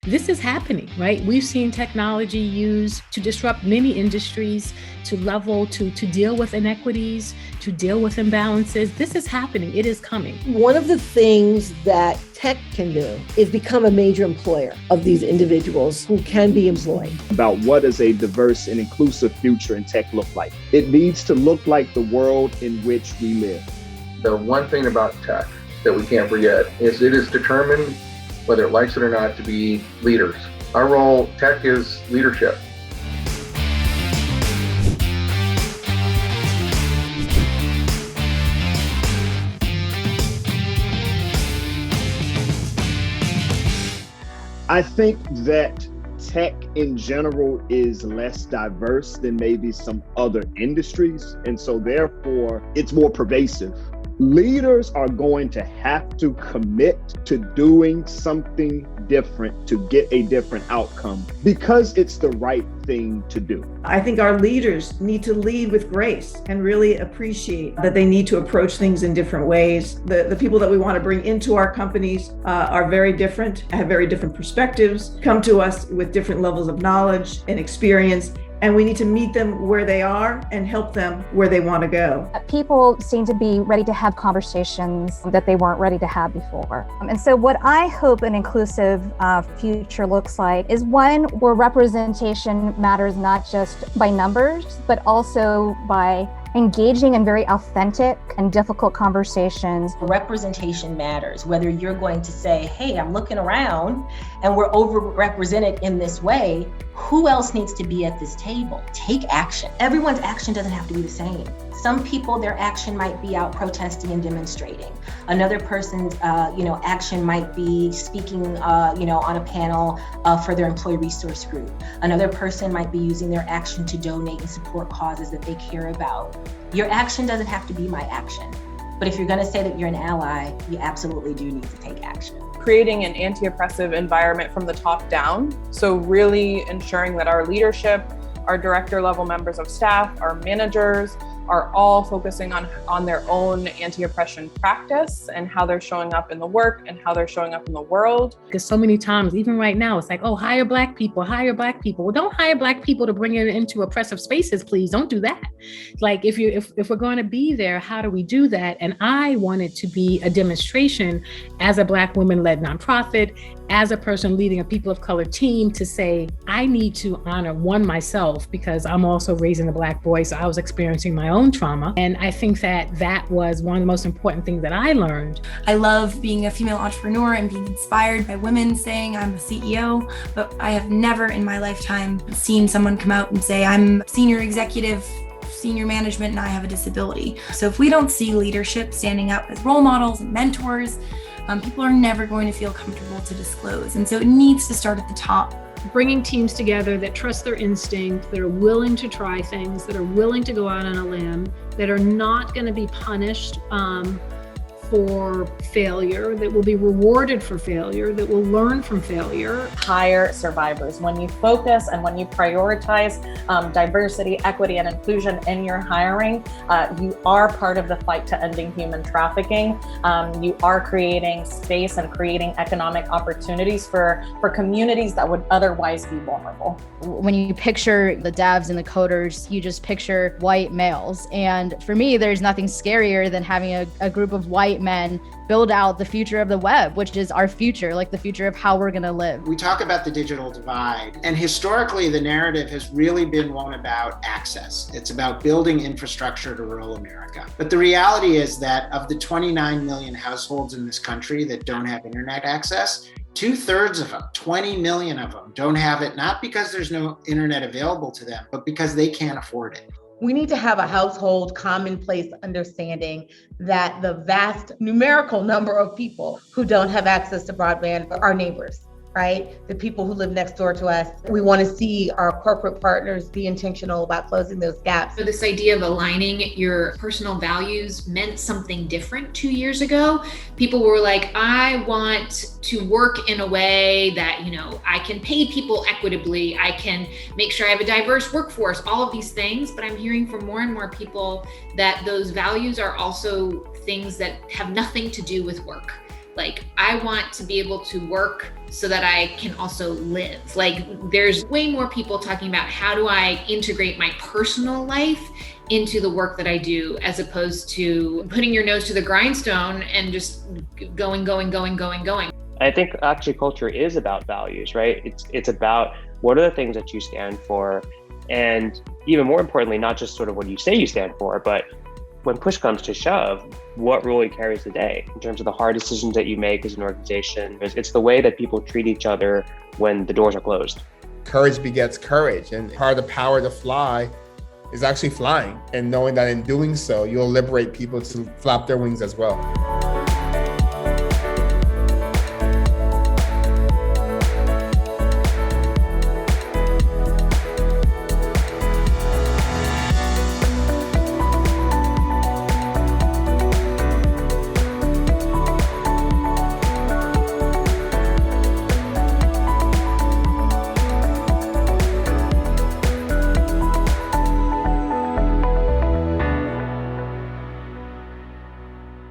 This is happening, right? We've seen technology used to disrupt many industries, to deal with inequities, to deal with imbalances. This is happening. It is coming. One of the things that tech can do is become a major employer of these individuals who can be employed. About what does a diverse and inclusive future in tech look like? It needs to look like the world in which we live. The one thing about tech that we can't forget is it is determined, whether it likes it or not, to be leaders. Our role, tech is leadership. I think that tech in general is less diverse than maybe some other industries. And so therefore, it's more pervasive. Leaders are going to have to commit to doing something different to get a different outcome because it's the right thing to do. I think our leaders need to lead with grace and really appreciate that they need to approach things in different ways. The people that we want to bring into our companies are very different, have very different perspectives, come to us with different levels of knowledge and experience. And we need to meet them where they are and help them where they want to go. People seem to be ready to have conversations that they weren't ready to have before. And so what I hope an inclusive future looks like is one where representation matters not just by numbers, but also by engaging in very authentic and difficult conversations. Representation matters, whether you're going to say, hey, I'm looking around and we're overrepresented in this way. Who else needs to be at this table? Take action. Everyone's action doesn't have to be the same. Some people, their action might be out protesting and demonstrating. Another person's, action might be speaking, on a panel for their employee resource group. Another person might be using their action to donate and support causes that they care about. Your action doesn't have to be my action. But if you're going to say that you're an ally, you absolutely do need to take action. Creating an anti-oppressive environment from the top down. So really ensuring that our leadership, our director level members of staff, our managers are all focusing on their own anti-oppression practice and how they're showing up in the work and how they're showing up in the world. Because so many times, even right now, it's like, oh, hire Black people. Well, don't hire Black people to bring it into oppressive spaces, please. Don't do that. Like if we're going to be there, how do we do that? And I want it to be a demonstration as a Black women-led nonprofit, as a person leading a people of color team, to say, I need to honor myself, because I'm also raising a Black boy, so I was experiencing my own trauma. And I think that was one of the most important things that I learned. I love being a female entrepreneur and being inspired by women saying I'm a CEO, but I have never in my lifetime seen someone come out and say I'm senior executive, senior management, and I have a disability. So if we don't see leadership standing up as role models and mentors, people are never going to feel comfortable to disclose. And so it needs to start at the top. Bringing teams together that trust their instinct, that are willing to try things, that are willing to go out on a limb, that are not going to be punished for failure, that will be rewarded for failure, that will learn from failure. Hire survivors. When you focus and when you prioritize diversity, equity, and inclusion in your hiring, you are part of the fight to ending human trafficking. You are creating space and creating economic opportunities for communities that would otherwise be vulnerable. When you picture the devs and the coders, you just picture white males. And for me, there's nothing scarier than having a group of white men build out the future of the web, which is our future, like the future of how we're going to live. We talk about the digital divide, and historically the narrative has really been one about access. It's about building infrastructure to rural America. But the reality is that of the 29 million households in this country that don't have internet access, 2/3 of them, 20 million of them, don't have it, not because there's no internet available to them, but because they can't afford it. We need to have a household commonplace understanding that the vast numerical number of people who don't have access to broadband are our neighbors, right? The people who live next door to us. We want to see our corporate partners be intentional about closing those gaps. So this idea of aligning your personal values meant something different 2 years ago. People were like, I want to work in a way that, I can pay people equitably. I can make sure I have a diverse workforce, all of these things. But I'm hearing from more and more people that those values are also things that have nothing to do with work. Like, I want to be able to work so that I can also live. Like, there's way more people talking about how do I integrate my personal life into the work that I do, as opposed to putting your nose to the grindstone and just going. I think actually culture is about values, right? It's about what are the things that you stand for, and even more importantly, not just sort of what you say you stand for, but when push comes to shove, what really carries the day in terms of the hard decisions that you make as an organization. It's the way that people treat each other when the doors are closed. Courage begets courage, and part of the power to fly is actually flying and knowing that in doing so, you'll liberate people to flap their wings as well.